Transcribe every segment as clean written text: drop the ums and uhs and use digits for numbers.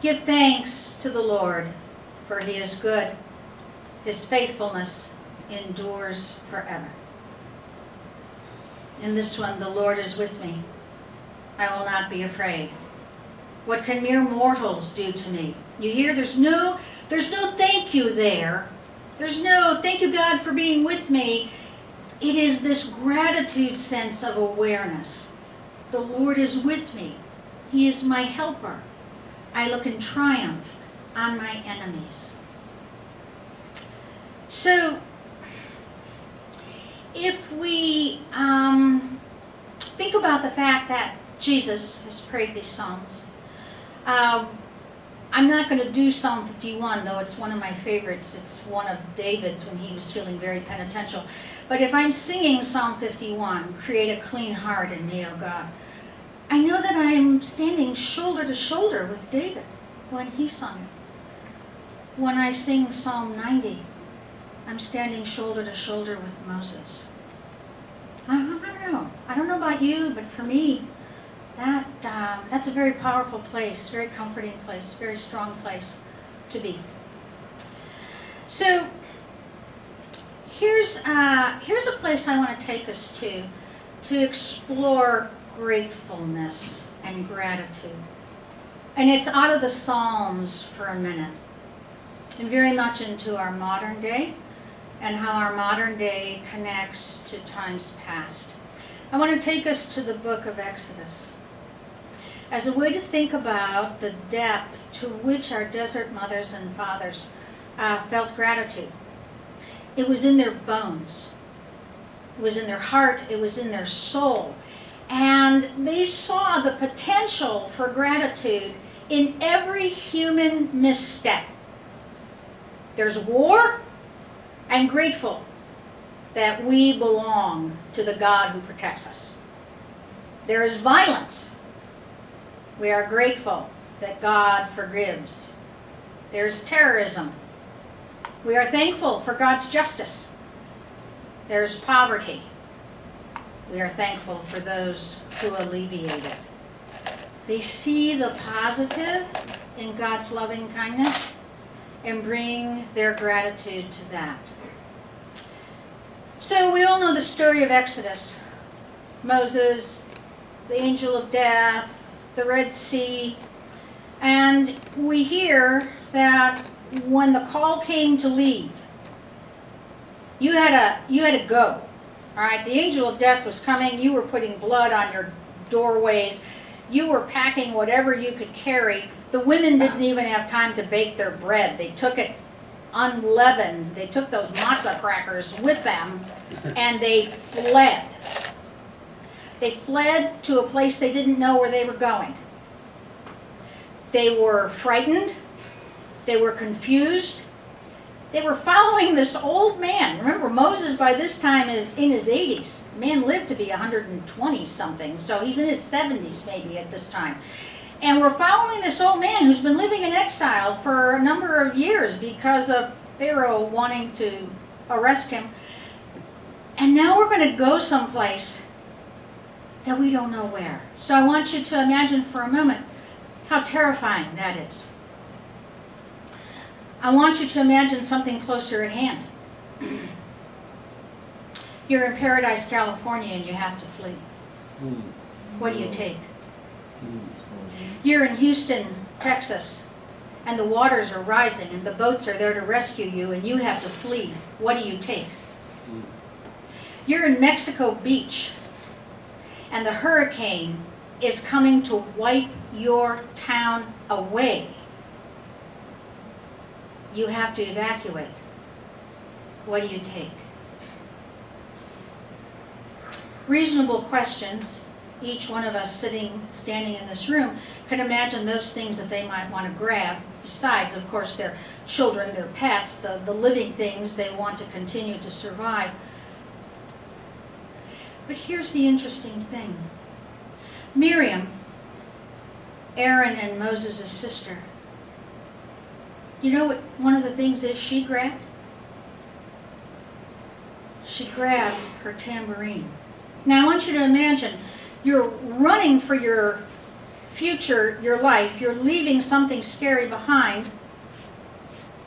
Give thanks to the Lord, for he is good. His faithfulness endures forever. In this one, the Lord is with me. I will not be afraid. What can mere mortals do to me? You hear, there's no thank you there. There's no thank you, God, for being with me. It is this gratitude sense of awareness. The Lord is with me. He is my helper. I look in triumph on my enemies. So, if we think about the fact that Jesus has prayed these psalms, I'm not going to do Psalm 51, though it's one of my favorites. It's one of David's when he was feeling very penitential. But if I'm singing Psalm 51, create a clean heart in me, O God, I know that I'm standing shoulder to shoulder with David when he sung it. When I sing Psalm 90, I'm standing shoulder to shoulder with Moses. I don't know about you, but for me, that's a very powerful place, very comforting place, very strong place to be. So here's a place I want to take us to explore gratefulness and gratitude. And it's out of the Psalms for a minute, and very much into our modern day, and how our modern day connects to times past. I want to take us to the book of Exodus as a way to think about the depth to which our desert mothers and fathers felt gratitude. It was in their bones. It was in their heart. It was in their soul. And they saw the potential for gratitude in every human misstep. There's war. I'm grateful that we belong to the God who protects us. There is violence. We are grateful that God forgives. There's terrorism. We are thankful for God's justice. There's poverty. We are thankful for those who alleviate it. They see the positive in God's loving kindness and bring their gratitude to that. So we all know the story of Exodus. Moses, the angel of death, the Red Sea, and we hear that when the call came to leave, you had to go. All right, the angel of death was coming. You were putting blood on your doorways. You were packing whatever you could carry. The women didn't even have time to bake their bread. They took it unleavened. They took those matzah crackers with them, and they fled. They fled to a place they didn't know where they were going. They were frightened. They were confused. They were following this old man. Remember, Moses by this time is in his 80s. Man lived to be 120 something, so he's in his 70s maybe at this time. And we're following this old man who's been living in exile for a number of years because of Pharaoh wanting to arrest him. And now we're going to go someplace that we don't know where. So I want you to imagine for a moment how terrifying that is. I want you to imagine something closer at hand. You're in Paradise, California, and you have to flee. What do you take? You're in Houston, Texas, and the waters are rising, and the boats are there to rescue you, and you have to flee. What do you take? You're in Mexico Beach, and the hurricane is coming to wipe your town away. You have to evacuate. What do you take? Reasonable questions. Each one of us standing in this room can imagine those things that they might want to grab, besides, of course, their children, their pets, the living things they want to continue to survive. But here's the interesting thing. Miriam, Aaron and Moses' sister, you know what one of the things is she grabbed? She grabbed her tambourine. Now I want you to imagine you're running for your future, your life, you're leaving something scary behind,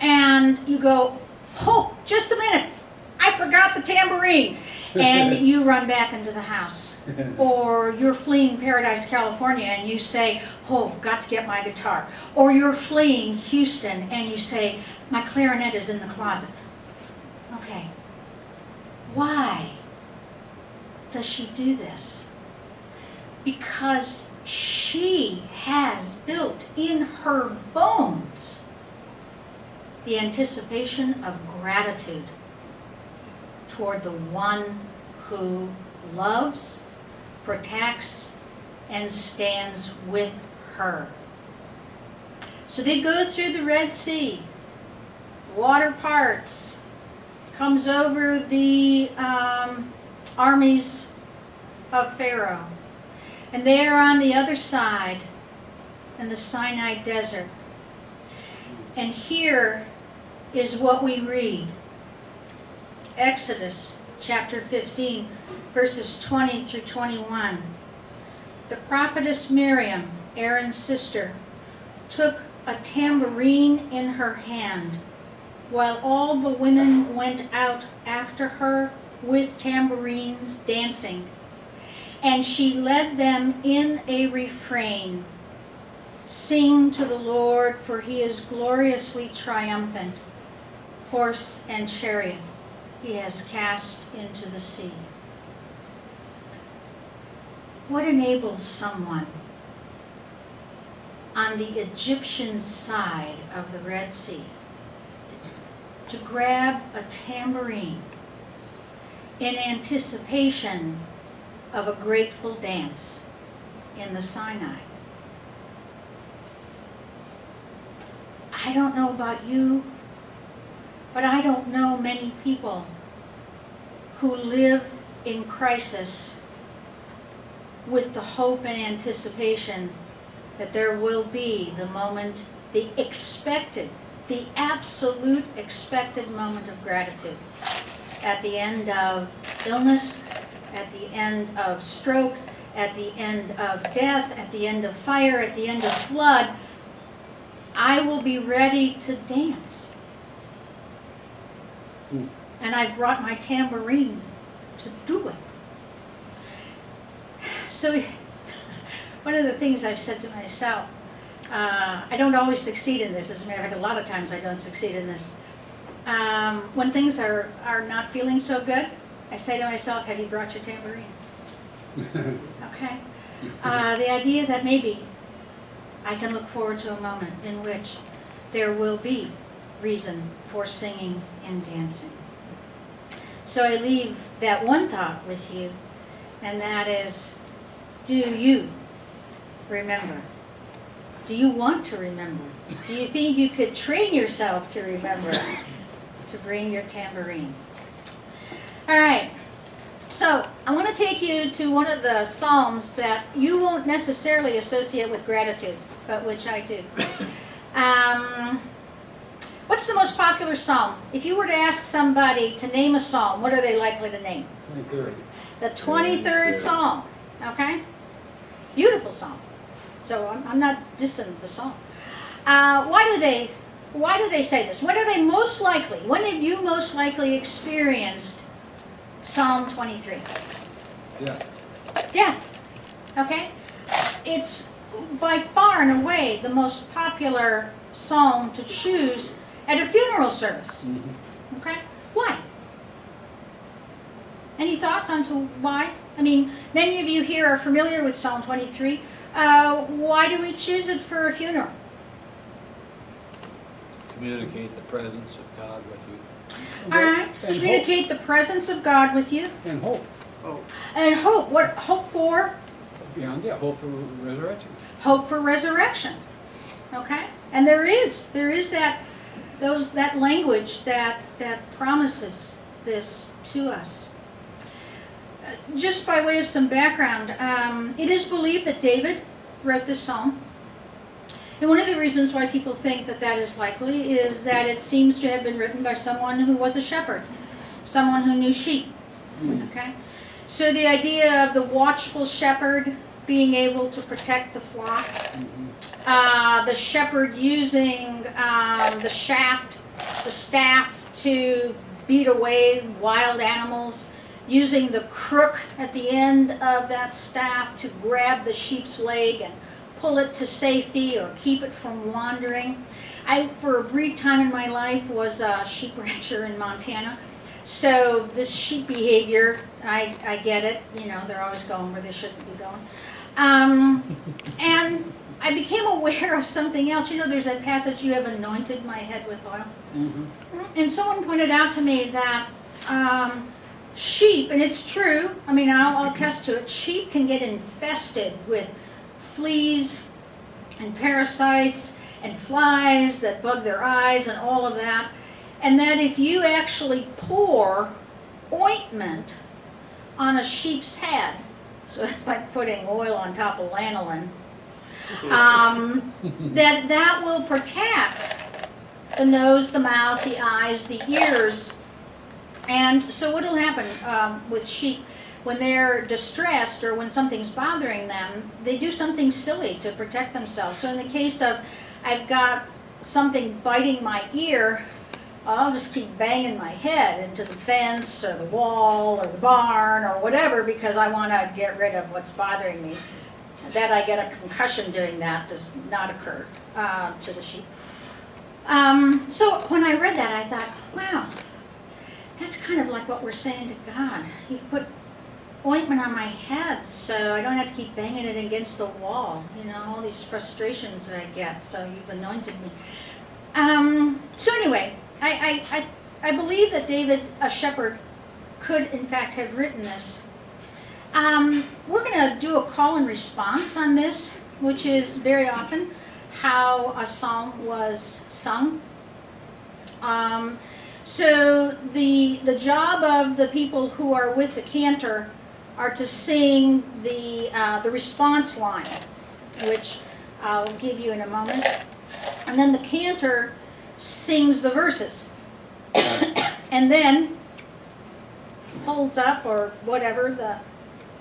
and you go, oh, just a minute, I forgot the tambourine, and you run back into the house. Or you're fleeing Paradise, California, and you say, oh, got to get my guitar. Or you're fleeing Houston, and you say, my clarinet is in the closet. Okay, why does she do this? Because she has built in her bones the anticipation of gratitude toward the one who loves, protects, and stands with her. So they go through the Red Sea, water parts, comes over the armies of Pharaoh. And they are on the other side in the Sinai desert. And here is what we read. Exodus chapter 15, verses 20 through 21. The prophetess Miriam, Aaron's sister, took a tambourine in her hand, while all the women went out after her with tambourines dancing. And she led them in a refrain, sing to the Lord, for he is gloriously triumphant. Horse and chariot he has cast into the sea. What enables someone on the Egyptian side of the Red Sea to grab a tambourine in anticipation of a grateful dance in the Sinai? I don't know about you, but I don't know many people who live in crisis with the hope and anticipation that there will be the moment, the expected, the absolute expected moment of gratitude at the end of illness, at the end of stroke, at the end of death, at the end of fire, at the end of flood. I will be ready to dance. And I've brought my tambourine to do it. So one of the things I've said to myself, I don't always succeed in this. As a matter of fact, a lot of times I don't succeed in this. When things are not feeling so good, I say to myself, have you brought your tambourine? Okay. The idea that maybe I can look forward to a moment in which there will be reason for singing and dancing. So I leave that one thought with you, and that is, do you remember? Do you want to remember? Do you think you could train yourself to remember to bring your tambourine? All right. So I want to take you to one of the Psalms that you won't necessarily associate with gratitude, but which I do. What's the most popular Psalm? If you were to ask somebody to name a Psalm, what are they likely to name? 23rd. The 23rd Psalm. Okay? Beautiful Psalm. So I'm not dissing the Psalm. Why do they say this? When are they most likely? When have you most likely experienced Psalm 23? Death. Okay? It's by far and away the most popular psalm to choose at a funeral service. Mm-hmm. Okay? Why? Any thoughts on to why? I mean, many of you here are familiar with Psalm 23. Why do we choose it for a funeral? Communicate the presence of God with you. All right. And Communicate the presence of God with you. And hope. And hope. What hope for? Beyond that, hope for resurrection. Hope for resurrection. Okay? And there is that language that promises this to us. Just by way of some background, it is believed that David wrote this psalm. And one of the reasons why people think that that is likely is that it seems to have been written by someone who was a shepherd, someone who knew sheep. Okay? So the idea of the watchful shepherd being able to protect the flock. The shepherd using the staff to beat away wild animals, using the crook at the end of that staff to grab the sheep's leg and pull it to safety or keep it from wandering. I, for a brief time in my life, was a sheep rancher in Montana. So this sheep behavior, I get it. You know, they're always going where they shouldn't be going. And I became aware of something else. You know, there's that passage, you have anointed my head with oil. And someone pointed out to me that sheep, and it's true, I mean, I'll attest to it, sheep can get infested with fleas and parasites and flies that bug their eyes and all of that. And that if you actually pour ointment on a sheep's head, so it's like putting oil on top of lanolin, that will protect the nose, the mouth, the eyes, the ears. And so what will happen with sheep when they're distressed or when something's bothering them, they do something silly to protect themselves. So in the case of I've got something biting my ear, I'll just keep banging my head into the fence or the wall or the barn or whatever because I want to get rid of what's bothering me. That I get a concussion doing that does not occur to the sheep. So when I read that, I thought, wow, that's kind of like what we're saying to God. You've put ointment on my head so I don't have to keep banging it against the wall. You know, all these frustrations that I get, so you've anointed me. So anyway, I believe that David, a shepherd, could in fact have written this. We're going to do a call and response on this, which is very often how a psalm was sung. So the job of the people who are with the cantor are to sing the response line, which I'll give you in a moment. And then the cantor sings the verses. And then holds up or whatever the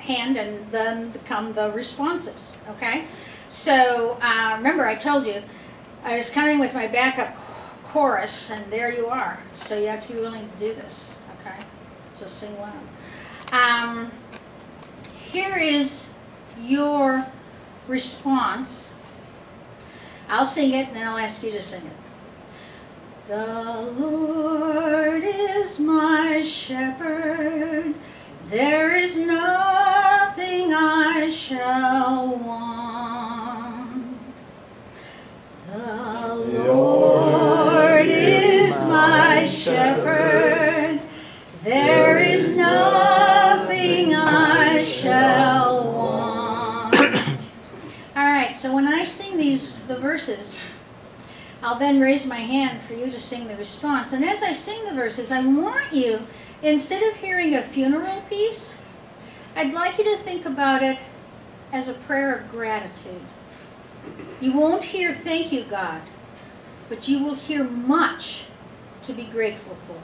hand, and then come the responses, okay? So remember I told you I was coming with my backup chorus, and there you are. So you have to be willing to do this, okay? So sing loud. Here is your response. I'll sing it, and then I'll ask you to sing it. The Lord is my shepherd, there is nothing I shall want. The Lord is my shepherd, there is nothing I shall want. All right, so when I sing the verses, I'll then raise my hand for you to sing the response. And as I sing the verses, I want you, instead of hearing a funeral piece, I'd like you to think about it as a prayer of gratitude. You won't hear "Thank you, God," but you will hear much to be grateful for.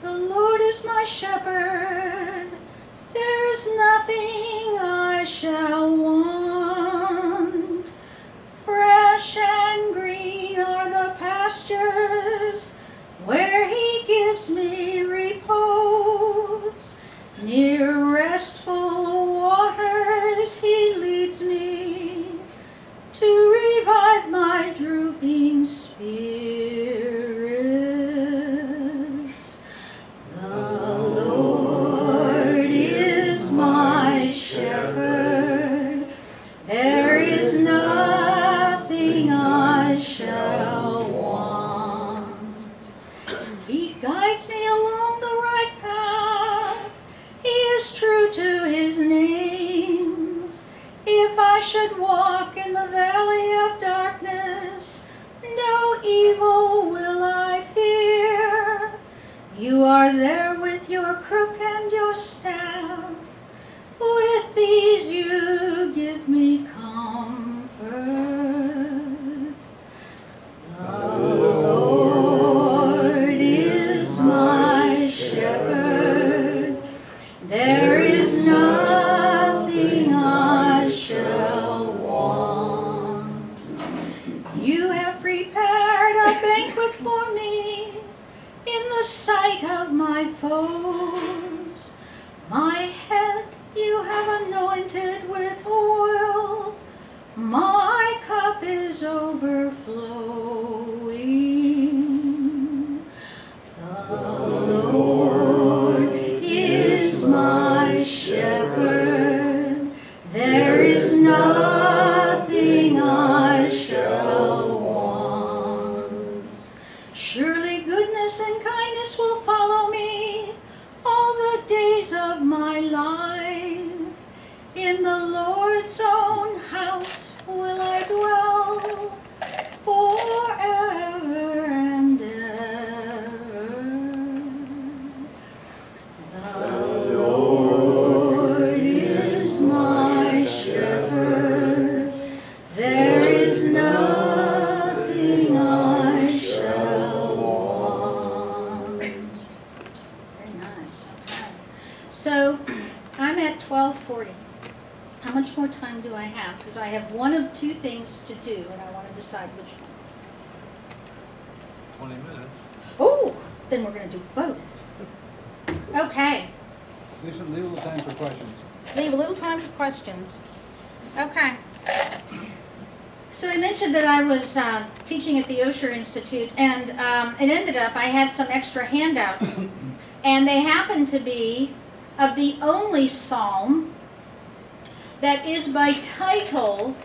The Lord is my shepherd, there is nothing I shall want. Fresh and green are the pastures where he gives me repose. Near restful waters he leads me to revive my drooping spirits. The Lord is my shepherd, there is nothing I shall want. He guides me along the right path, he is true to his name. If I should walk in the valley of darkness, no evil will I fear. You are there with your crook and your staff. With these you give me comfort. The Lord is my shepherd. nothing I shall want. You have prepared a banquet for me in the sight of my foes. My head you have anointed with oil. My cup is overflowing. The Lord is my shepherd. There is nothing I shall want. Surely goodness and kindness will follow me all the days of my life. In the Lord's own house will I dwell forever and ever. The Lord is my shepherd. There is nothing I shall want. Very nice. Okay. So I'm at 12:40. How much more time do I have? Because I have one of two things to do, and I want to decide which one. 20 minutes. Oh, then we're going to do both. Okay. Leave a little time for questions. Leave a little time for questions. Okay. So I mentioned that I was teaching at the Osher Institute, and it ended up I had some extra handouts, and they happened to be of the only psalm that is by title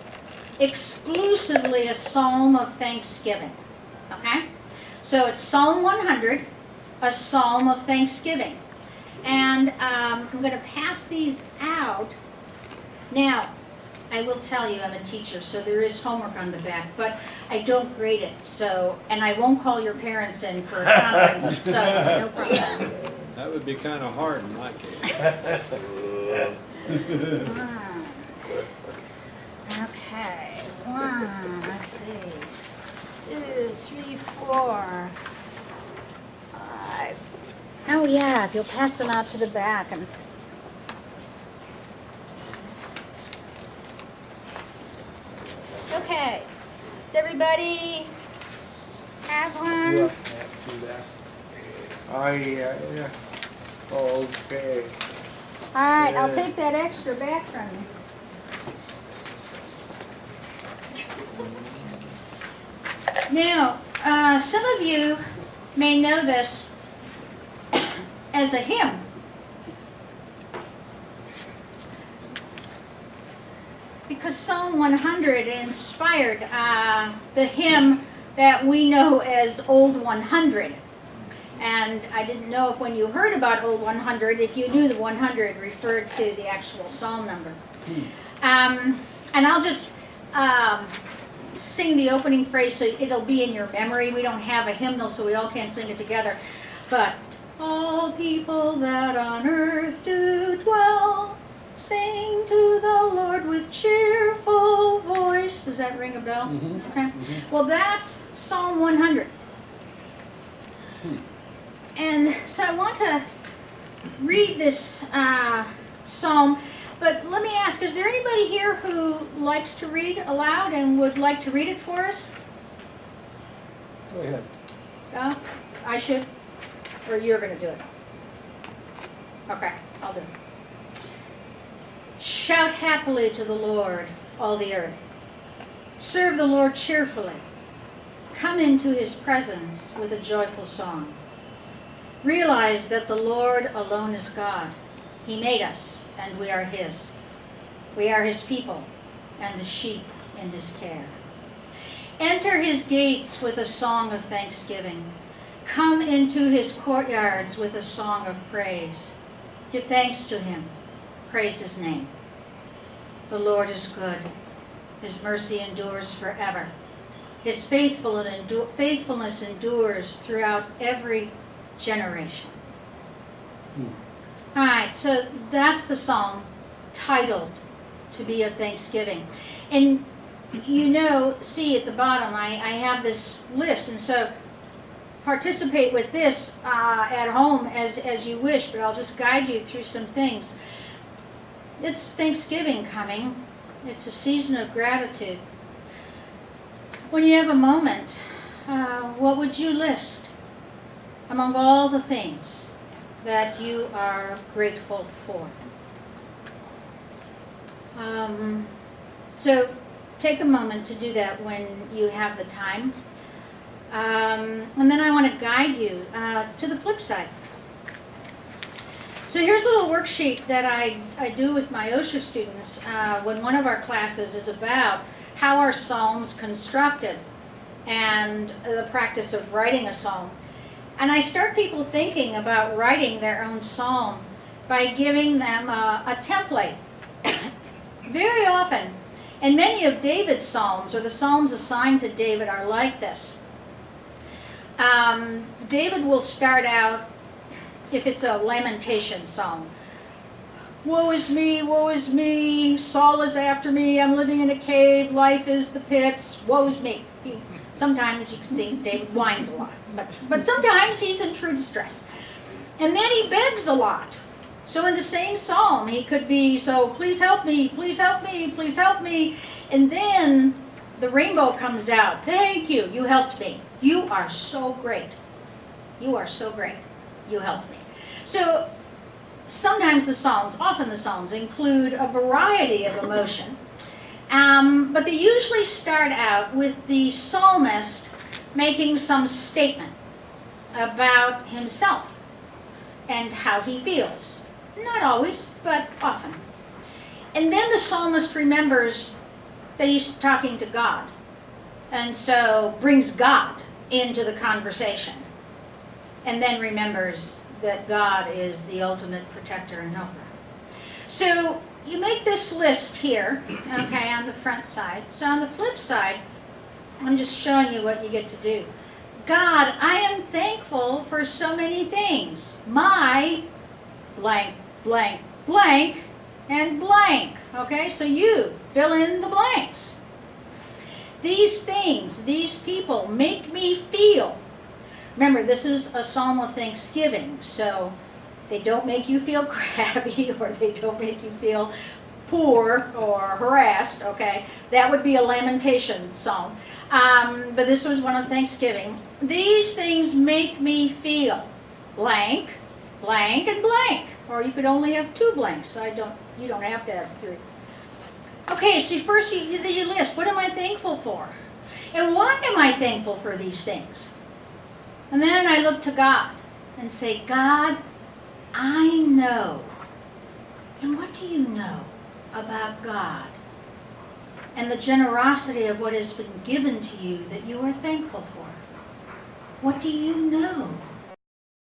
exclusively a psalm of thanksgiving. Okay? So it's Psalm 100, a psalm of thanksgiving. And I'm going to pass these out. Now, I will tell you I'm a teacher, so there is homework on the back, but I don't grade it, so, and I won't call your parents in for a conference, so no problem. That would be kind of hard in my case. Okay, 1, let's see, 2, 3, 4, 5. Oh yeah, if you'll pass them out to the back. And okay, does everybody have one? Oh, yeah. Okay. All right, I'll take that extra back from you. Now, some of you may know this as a hymn. Because Psalm 100 inspired the hymn that we know as Old 100. And I didn't know if when you heard about Old 100, if you knew the 100 referred to the actual psalm number. And I'll just sing the opening phrase so it'll be in your memory. We don't have a hymnal, so we all can't sing it together. But all people that on earth do dwell, sing to the Lord with cheerful voice. Does that ring a bell? Mm-hmm. Okay. Mm-hmm. Well, that's Psalm 100. And so I want to read this psalm, but let me ask, is there anybody here who likes to read aloud and would like to read it for us? Go ahead. No? I should? Or you're going to do it? Okay, I'll do it. Shout happily to the Lord, all the earth. Serve the Lord cheerfully. Come into his presence with a joyful song. Realize that the Lord alone is God. He made us, and we are his. We are his people, and the sheep in his care. Enter his gates with a song of thanksgiving. Come into his courtyards with a song of praise. Give thanks to him. Praise his name. The Lord is good. His mercy endures forever. His faithfulness endures throughout every generation. All right, so that's the psalm titled To Be of Thanksgiving. And you know, see at the bottom, I have this list, and so participate with this at home as you wish, but I'll just guide you through some things. It's Thanksgiving coming. It's a season of gratitude. When you have a moment, what would you list among all the things that you are grateful for? So take a moment to do that when you have the time. And then I want to guide you to the flip side. So here's a little worksheet that I do with my OSHA students when one of our classes is about how are psalms constructed and the practice of writing a psalm. And I start people thinking about writing their own psalm by giving them a template. Very often, and many of David's psalms, or the psalms assigned to David, are like this. David will start out, if it's a lamentation psalm, woe is me, Saul is after me, I'm living in a cave, life is the pits, woe is me. Sometimes you can think David whines a lot, but sometimes he's in true distress. And then he begs a lot. So in the same psalm, he could be, so please help me, please help me, please help me. And then the rainbow comes out. Thank you, you helped me. You are so great. You are so great. You helped me. So sometimes the psalms, often the psalms, include a variety of emotion. But they usually start out with the psalmist making some statement about himself and how he feels. Not always, but often. And then the psalmist remembers that he's talking to God, and so brings God into the conversation. And then remembers that God is the ultimate protector and helper. So you make this list here, okay, on the front side. So on the flip side, I'm just showing you what you get to do. God, I am thankful for so many things. My blank, blank, blank, and blank. Okay, so you fill in the blanks. These things, these people make me feel. Remember, this is a psalm of thanksgiving, so they don't make you feel crabby, or they don't make you feel poor or harassed, okay? That would be a lamentation psalm. But this was one of thanksgiving. These things make me feel blank, blank, and blank. Or you could only have 2 blanks. You don't have to have 3. Okay, so first you list, what am I thankful for? And why am I thankful for these things? And then I look to God and say, God, I know. And what do you know about God? And the generosity of what has been given to you that you are thankful for. What do you know